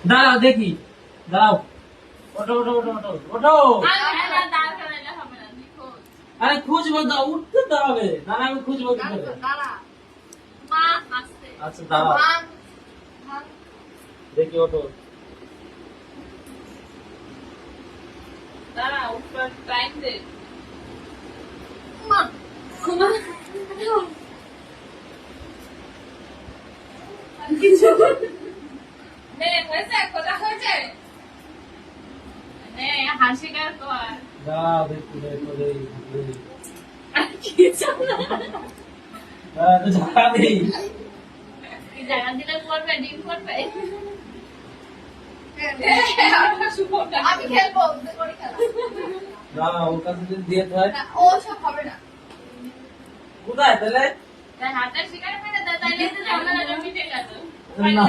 দাঁড়াও দেখি, দাঁড়াও, ওঠো ওঠো ওঠো ওঠো ওঠো। আরে খুঁজবো, দাও উঠতে তো হবে, দাঁড়া আমি খুঁজবো কি করে। আচ্ছা দাঁড়াও দেখি, ওঠো। দাঁড়া উপর টাইম দে। কিছু নে হয়েছে, কথা হয়েছে নে, হাসি কার কর। দাঁড়াও দেখি দেখো দেখি। কিছু না, তো জায়গা নেই। এই জায়গা দিলে করবে, ডিম করবে। আমি খেলবো, ওদের করে খেলা। দাঁড়াও, ওর কাছে যদি দিয়ে হয়। না, ও সব হবে না। কোথায় তাহলে? তাই হাতের শিকার করে দেয়, তাইলে তো ঝামেলাটা মিটে গেল। না।